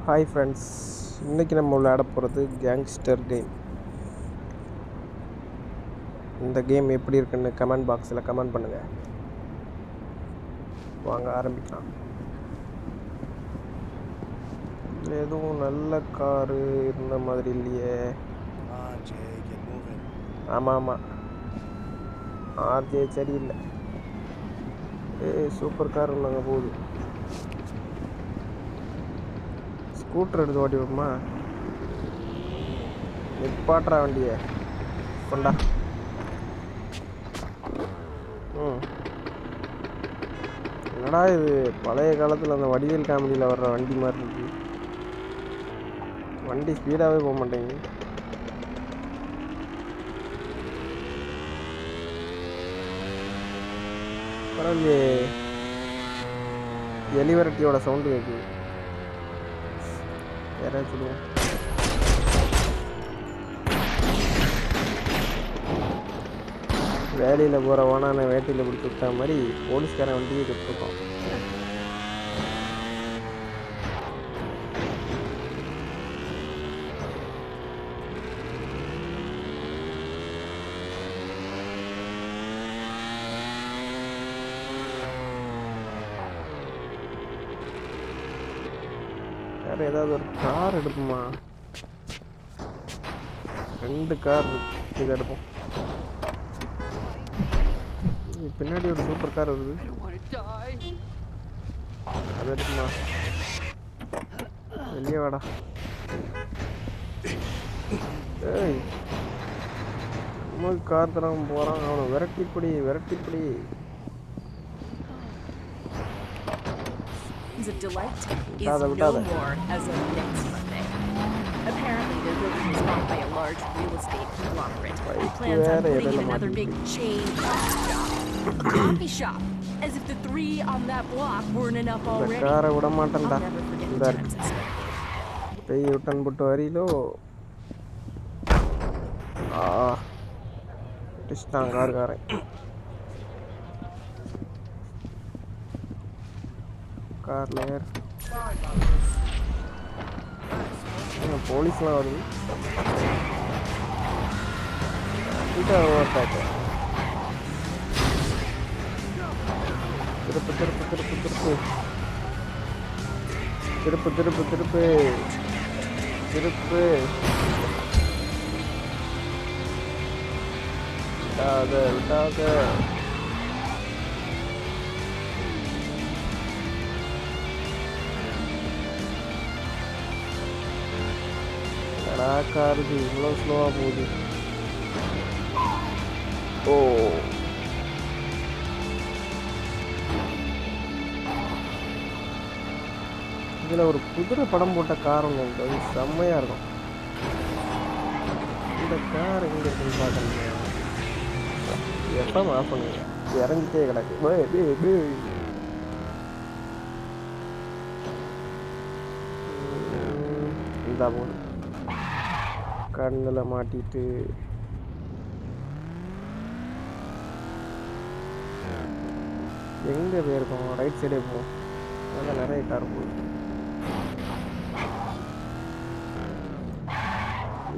Hi friends, இன்றைக்கி நம்ம விளையாட போகிறது கேங்ஸ்டர் கேம். இந்த கேம் எப்படி இருக்குன்னு கமெண்ட் பாக்ஸில் கமெண்ட் பண்ணுங்கள். வாங்க ஆரம்பிக்கலாம். இதில் எதுவும் நல்ல காரு இருந்த மாதிரி இல்லையே. ஆமாம் ஆமாம், ஆர்ஜே சரியில்லை. சூப்பர் கார் ஒன்று அங்கே போகுது. ஸ்கூட்டர் எடுத்து ஓட்டி விடுமா? நிப்பாட்டுறா வண்டியை, கொண்டா. என்னடா இது, பழைய காலத்தில் அந்த வடிவேல் காமெடியில் வர்ற வண்டி மாதிரி இருக்கு. வண்டி ஸ்பீடாகவே போக மாட்டேங்குது. பரவாயில்லையே, எலிவரட்டியோட சவுண்டு கேட்குது. யாராச்சும் சொல்லுவோம். வேலையில் போகிற ஓனான வேட்டையில் பிடிச்சி விட்டா மாதிரி போலீஸ்காரன் வண்டியை கொடுத்துருக்கோம். வேறு ஏதாவது ஒரு கார் எடுப்போமா? 2 கார் இது எடுப்போம். பின்னாடி ஒரு சூப்பர் கார் வருது, அது எடுக்குமா? வெளியே வாடா. ஏய், கார் தராம போகிறான். அவனை விரட்டிப்படி. Apparently, their building was bought by a large real estate conglomerate who plans on putting in another big chain coffee shop. A coffee shop, as if the 3 on that block weren't enough already. I'll never forget the chances. பெய் U-turn போட்டு வரியிலோ. டிஸ்டாங் காரன் கார்ல ஏர். போலீஸ்லாம் வருது. திருப்பு விட்டாத. காருக்கு இவ்வளோ ஸ்லோவாக போகுது. ஓ, இதில் ஒரு குதிரை படம் போட்ட கார் ஒன்று இருக்குது, அது செம்மையாக இருக்கும். இந்த கார் எங்கே இருக்குன்னு பார்க்கணுங்க. எப்போ ஆஃப் பண்ணுங்க, இறங்கிட்டே கிடக்கு. இந்த போது கண்ணில் மாட்டிட்டு எங்கே போயிருக்கோம்? ரைட் சைடே போவோம். அங்கே நிறைய கார் போகுது.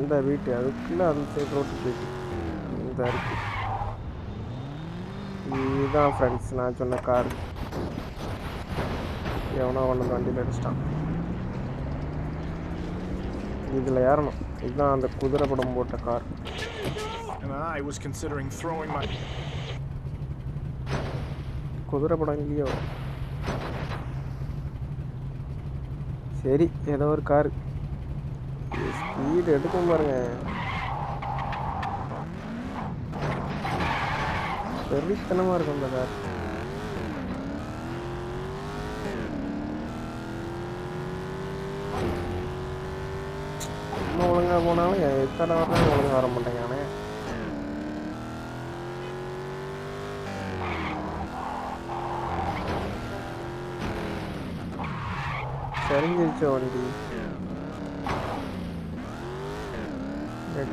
இந்த வீட்டு அதுக்குள்ளே அந்த சைடு ரோட்டு போயிட்டு இந்த இருக்கு. இதுதான் ஃப்ரெண்ட்ஸ் நான் சொன்ன கார். எவனோ ஒன்று வண்டியில் அடிச்சிட்டான். இதில் ஏறணும். இதுதான் அந்த குதிரை படம் போட்ட கார். குதிரை படம் இல்லையோ? சரி, ஏதோ ஒரு காரு. ஸ்பீடு எடுக்கும் பாருங்க, வெறித்தனமாக இருக்கும் இந்த கார். இன்னும் ஒழுங்காக போனாலும் எத்தனை வரலாம் ஒழுங்காக வர மாட்டேங்கானே. சரிஞ்சிருச்ச வண்டி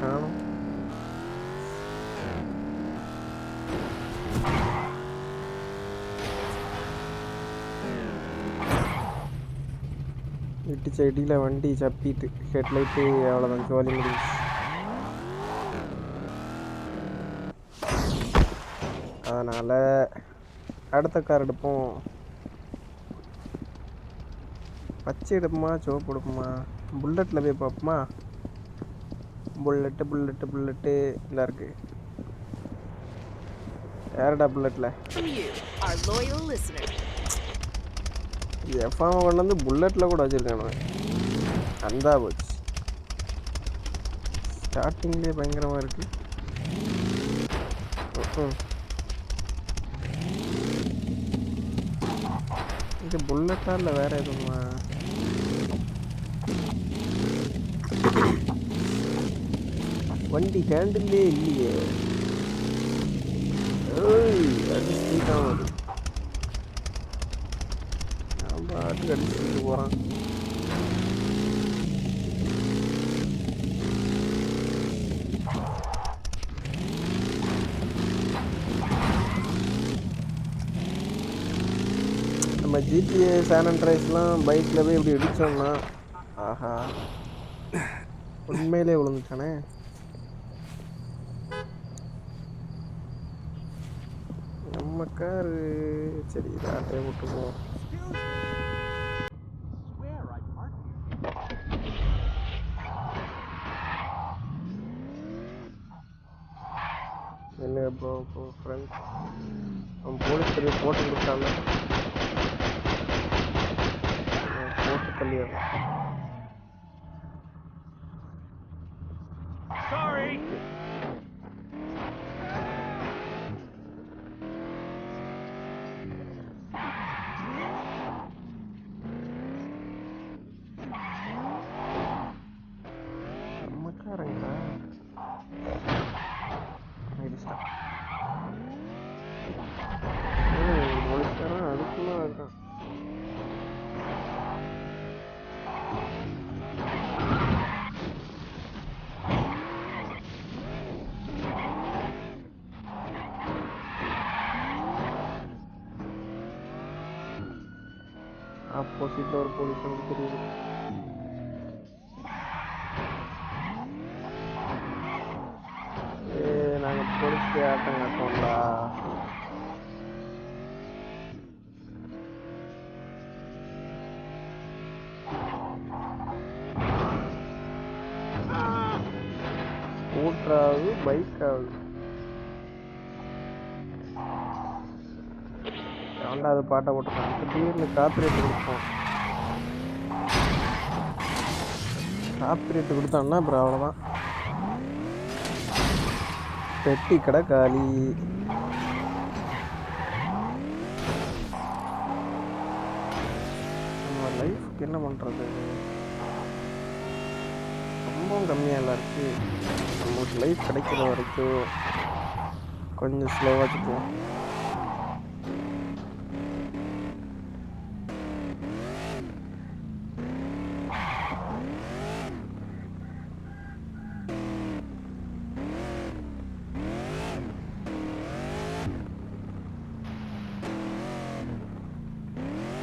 காணும். இடிச்ச இடியில் வண்டி சப்பிட்டு ஹெட்லைட்டு அவ்வளோதான் ஜோலி முடிஞ்சு. அதனால் அடுத்த கார் எடுப்போம். பச்சை எடுப்போமா சிவப்பு எடுப்போமா? புல்லட்டில் போய் பார்ப்போமா? புல்லட்டு இந்த இருக்குது. யாரடா புல்லட்டில்? எஃப்எம் கொண்டு வந்து புல்லட்டில் கூட வச்சுருக்கானு அந்த போச்சு. ஸ்டார்டிங்லேயே பயங்கரமாக இருக்குது. இது புல்லட்டா இல்லை வேறு எதுவுமா? வண்டி ஹேண்டில்லே இல்லையே. அது ஸ்பீடாக வருது. நான் பாட்டுக்கு அடிச்சுட்டு போகிறான். நம்ம ஜிடிஏ சான் அண்ட்ரைஸ்லாம் பைக்கில் போய் இப்படி இடித்தோம்னா ஆஹா உண்மையிலே விழுந்துட்டானே. நம்ம காரு சரி ராட்டையை விட்டுக்குவோம். என்ன ப்ரோ ஃப்ரெண்ட்ஸ் அவன் போலீஸ் தெரிய போட்டு கொடுத்தாங்க. போட்டு தள்ளிடுறான். நம்மக்காரங்களா போலீஸ்காரன் அதுக்குள்ள இருக்கான். ஆப்போசிட்ல ஒரு போலீஸ் வந்து தெரியுது. நாங்கள் போலீஸ்க்கு ஆட்டம் காட்டோம்டா. ஸ்கூட்டராகுது பைக் ஆகுது. ரெண்டாவது பாட்டை போட்டுருக்கான். திடீர்னு காப்பிரைட் கொடுப்போம். காப்பிரைட் கொடுத்தான்னா அப்புறம் அவ்வளோதான். பெட்டி கடை காலி. நம்ம லைஃப்க்கு என்ன பண்ணுறது? ரொம்ப கம்மியாக இருக்குது. நம்மளுக்கு லைஃப் கிடைக்கிற வரைக்கும் கொஞ்சம் ஸ்லோவாக சுற்றுவோம்.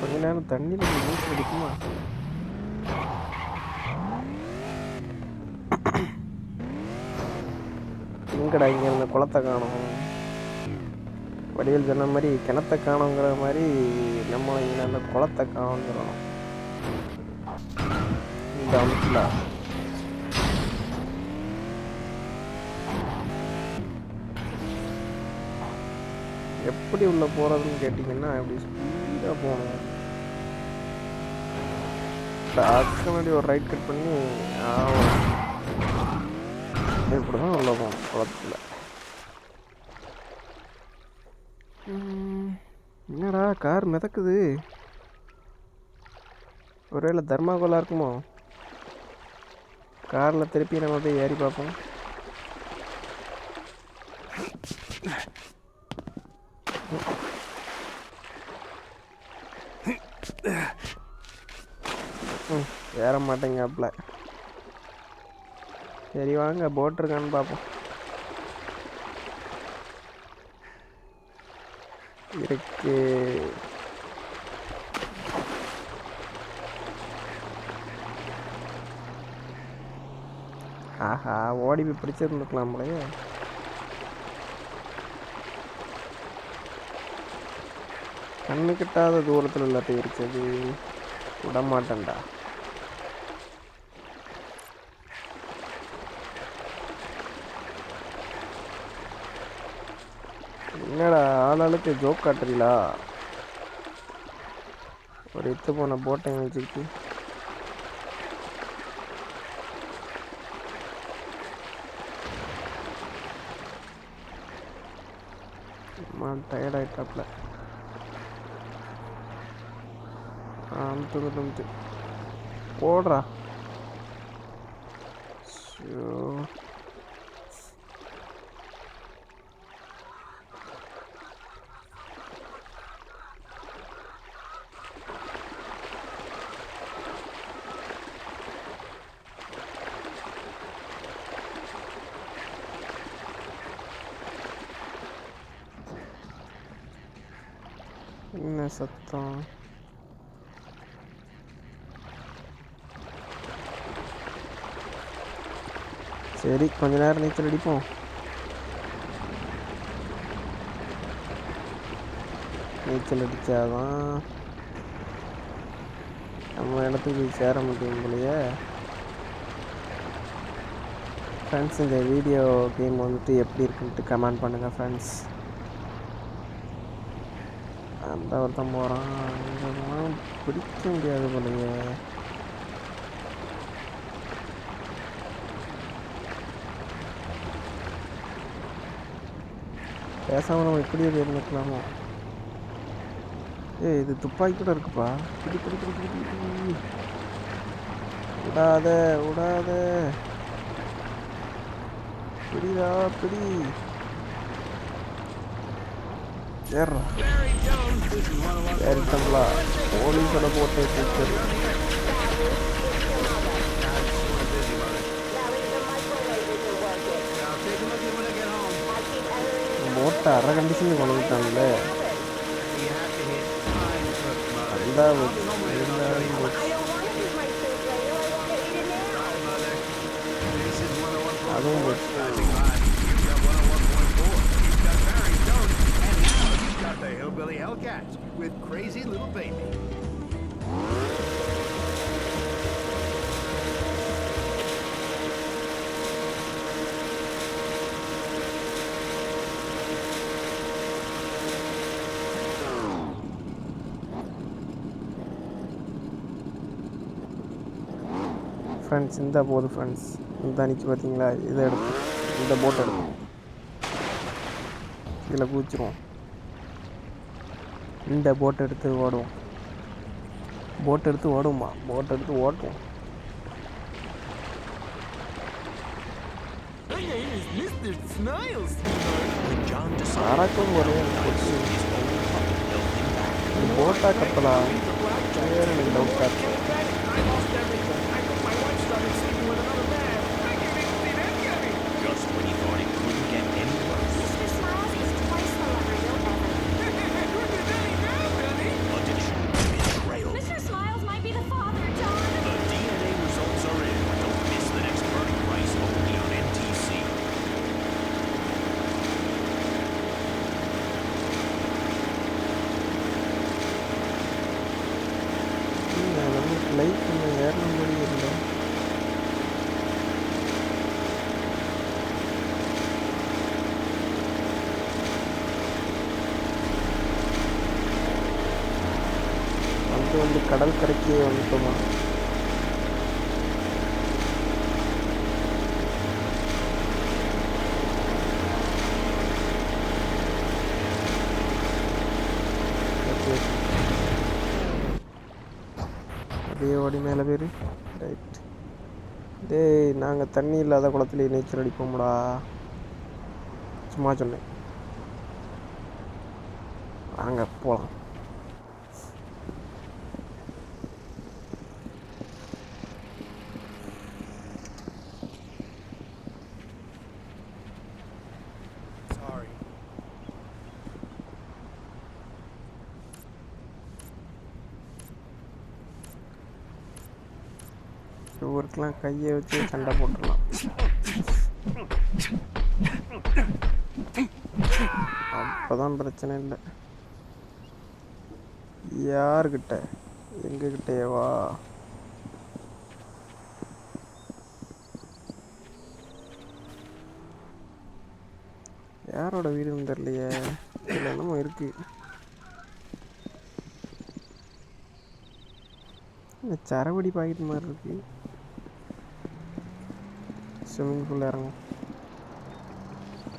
கொஞ்ச நேரம் தண்ணியில் நீச்சல் அடிக்குமா? எங்கடா இங்கே இருந்த குளத்தை காணும். வடிவேல் சொன்ன மாதிரி கிணத்தை காணுங்கிற மாதிரி நம்ம இங்கே அந்த குளத்தை காணுங்கிறோம். இந்த அமைச்சில் எப்படி உள்ள போகிறதுன்னு கேட்டிங்கன்னா இப்படி ஸ்பீடாக போகணும். அதுக்கு முன்னாடி ஒரு ரைட் கட் பண்ணி இப்படி தான் உள்ள போகணும் குளத்தில். என்னடா கார் மிதக்குது? ஒருவேளை தர்மாகோலா இருக்குமோ? காரில் திருப்பி நம்ம போய் ஏறி பார்ப்போம். ஏற மாட்டேங்காப்ல. சரி வாங்க போட் இருக்கான்னு பார்ப்போம். இருக்கு. ஆஹா, ஓடி போய் பிடிச்சிருந்துக்கலாம் போலயே. கண்ணு கிட்டாத தூரத்தில் எல்லாத்தையும் இருக்குது. விடமாட்டேன்டா. என்னடா ஆளாளுக்கு ஜோக் காட்டுறீங்களா? ஒரு எத்து போன போட்டை வச்சுக்கிட்டு டயர்டாயிட்டாப்ல. அமுத்து போடுறா. என்ன சத்தம்? சரி, கொஞ்ச நேரம் நீச்சல் அடிப்போம். நீச்சல் அடித்தாதான் நம்ம இடத்துக்கு சேர முடியும் போலையே. ஃப்ரெண்ட்ஸ், இந்த வீடியோ கேம் வந்துட்டு எப்படி இருக்குன்ட்டு கமெண்ட் பண்ணுங்கள் ஃப்ரெண்ட்ஸ். அந்த ஒருத்தன் போகிறான், இதெல்லாம் பிடிக்க முடியாது போலையே. பேசாமல் நம்ம இப்படியே இருந்துக்கலாமோ? இது துப்பாக்கி கூட இருக்குப்பா. பிடி பிடி பிடி பிடி பிடி. விடாத விடாத. பிடிடா பிடி. ஏறா ஏறிட்டோம்ல. போலீஸோட போட்டு கூப்பிட்டு போட்டை அரை கண்டிஷன் கொண்டுட்டான்ல. அதுவும் the Hillbilly Hellcats with Crazy Little Baby. Friends, இந்த போது ஃப்ரெண்ட்ஸ் இந்த அன்றைக்கி பார்த்தீங்களா, இதை எடுப்போம். இந்த போட் எடுப்போம். இதில் குதிச்சிருவோம். இந்த போட் எடுத்து ஓடுவோம். போட் எடுத்து ஓடுவோமா? போட் எடுத்து ஓட்டுவோம். பறக்கும் போதே போட்டா கப்பலா வேறு எனக்கு டவுட்டாக இருக்கு. லைஃப் இன்னும் ஏறின மாதிரி இல்லை. வந்து கடல் கரைக்கே வந்துட்டோமா? அப்படியே ஓடி மேலே பேர். ரைட். டேய், நாங்கள் தண்ணி இல்லாத குளத்துலேயே நீச்சல் அடிப்போம்டா. சும்மா சொன்னேன். வாங்க போகலாம். இவருக்கெல்லாம் கையை வச்சு சண்டை போட்டுடலாம். அப்போதான் பிரச்சனை இல்லை. யாருக்கிட்ட? எங்ககிட்டேவா? யாரோட வீடுன்னு தெரியலையே. இதில் என்னமோ இருக்கு. இந்த சரவடி பாக்கெட் மாதிரி இருக்கு. ஸ்விம்மிங் பூல் இறங்கும்.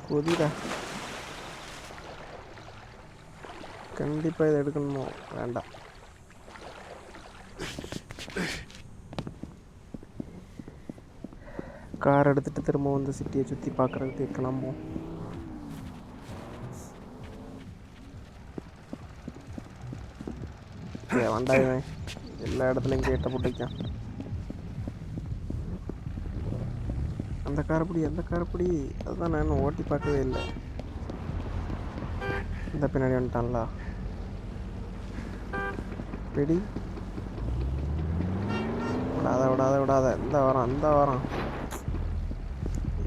கொதிடா. கண்டிப்பாக இதை எடுக்கணுமோ? வேண்டாம். கார் எடுத்துகிட்டு திரும்ப வந்து சிட்டியை சுற்றி பார்க்குறதுக்கு கிளம்புவோம். வேண்டாம், எல்லா இடத்துலையும் கேட்ட போட்டுக்கான். அந்த காரப்படி அதுதான் நான் இன்னும் ஓட்டி பார்க்கவே இல்லை. இந்த பின்னாடி வந்துட்டான்ல பிடி. விடாத இந்த வாரம்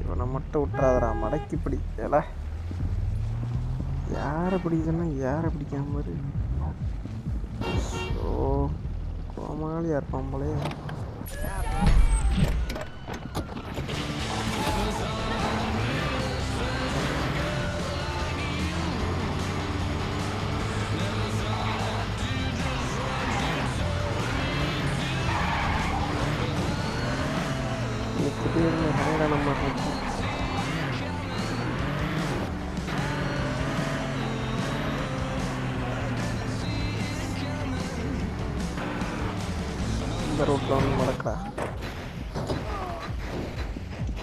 இவனை மட்டும் விட்டுறாதடா. மடக்கி பிடி. ஏல யாரை பிடிக்குதுன்னா யாரை பிடிக்காம மாதிரி. ஓ கோமாளியாக இருப்பான் போலே. திடீர்னு ஹைடான மாதிரி இருக்கும். இந்த ரோட்டில் வந்து நடக்கிறா.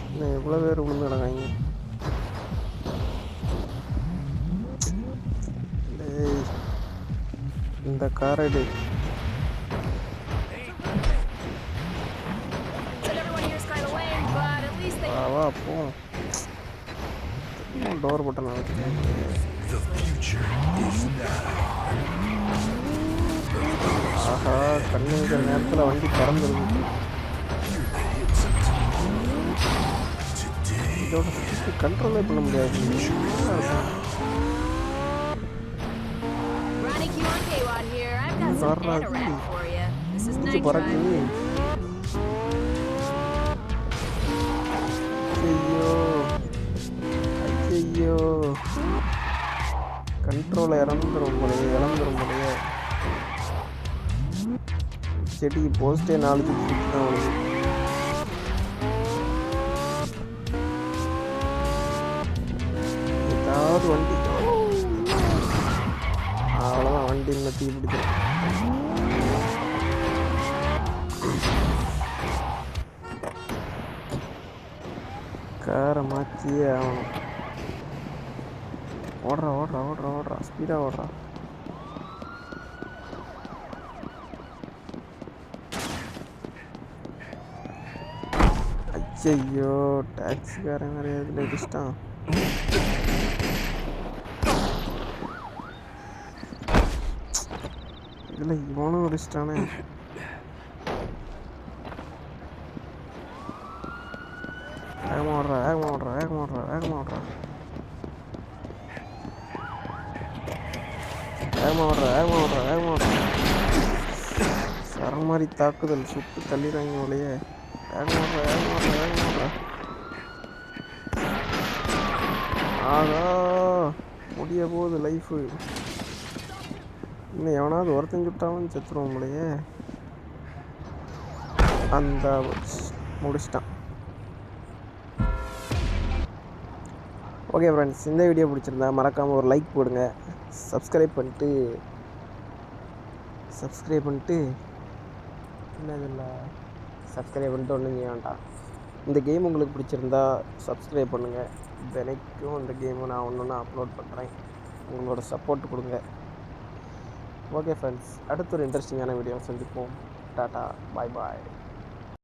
இன்னும் எவ்வளோ பேர் விழுந்து கிடக்காங்க. இந்த காரடி வா போ. டோர் போட்ட ஆஹா, கண்ணுங்கிற நேரத்தில் வண்டி திறந்துருக்கு. இதோட கண்ட்ரோலே பண்ண முடியாது. பறக்கு. ஐயோ கண்ட்ரோலை இழந்துரும் போலையே. செடிக்கு போஸ்டே 4 சுற்றி தான் வருது. ஏதாவது வண்டி அவ்வளோதான். வண்டி இன்னும் தீ பிடிச்சிடும். காரை மாற்றியே ஆகணும். ஓடுறா ஸ்பீடாக ஓடுறா. ஐயோ டாக்ஸிக்காரன் நிறைய இதில் இடிச்சிட்டான். இதில் இவனும் இடிச்சிட்டானே. வேகமாக ஓடுறா. சரம் மாதிரி தாக்குதல். சுட்டு தள்ளிடுறாங்க போலையே. வேகமாக ஆகா முடிய போகுது லைஃபு. இன்னும் எவனாவது ஒருத்தன் சுட்டாவும் செத்துருவோம் போலையே. அந்த முடிச்சிட்டான். ஓகே ஃப்ரெண்ட்ஸ், இந்த வீடியோ பிடிச்சிருந்தா மறக்காமல் ஒரு லைக் போடுங்க. சப்ஸ்கிரைப் பண்ணிட்டு ஒன்றும் செய்ய வேண்டாம். இந்த கேம் உங்களுக்கு பிடிச்சிருந்தா சப்ஸ்கிரைப் பண்ணுங்கள். தினைக்கும் இந்த கேமை நான் ஒன்று அப்லோட் பண்ணுறேன். உங்களோட சப்போர்ட் கொடுங்க. ஓகே ஃப்ரெண்ட்ஸ், அடுத்த ஒரு இன்ட்ரெஸ்டிங்கான வீடியோ சந்திப்போம். டாட்டா, பாய்.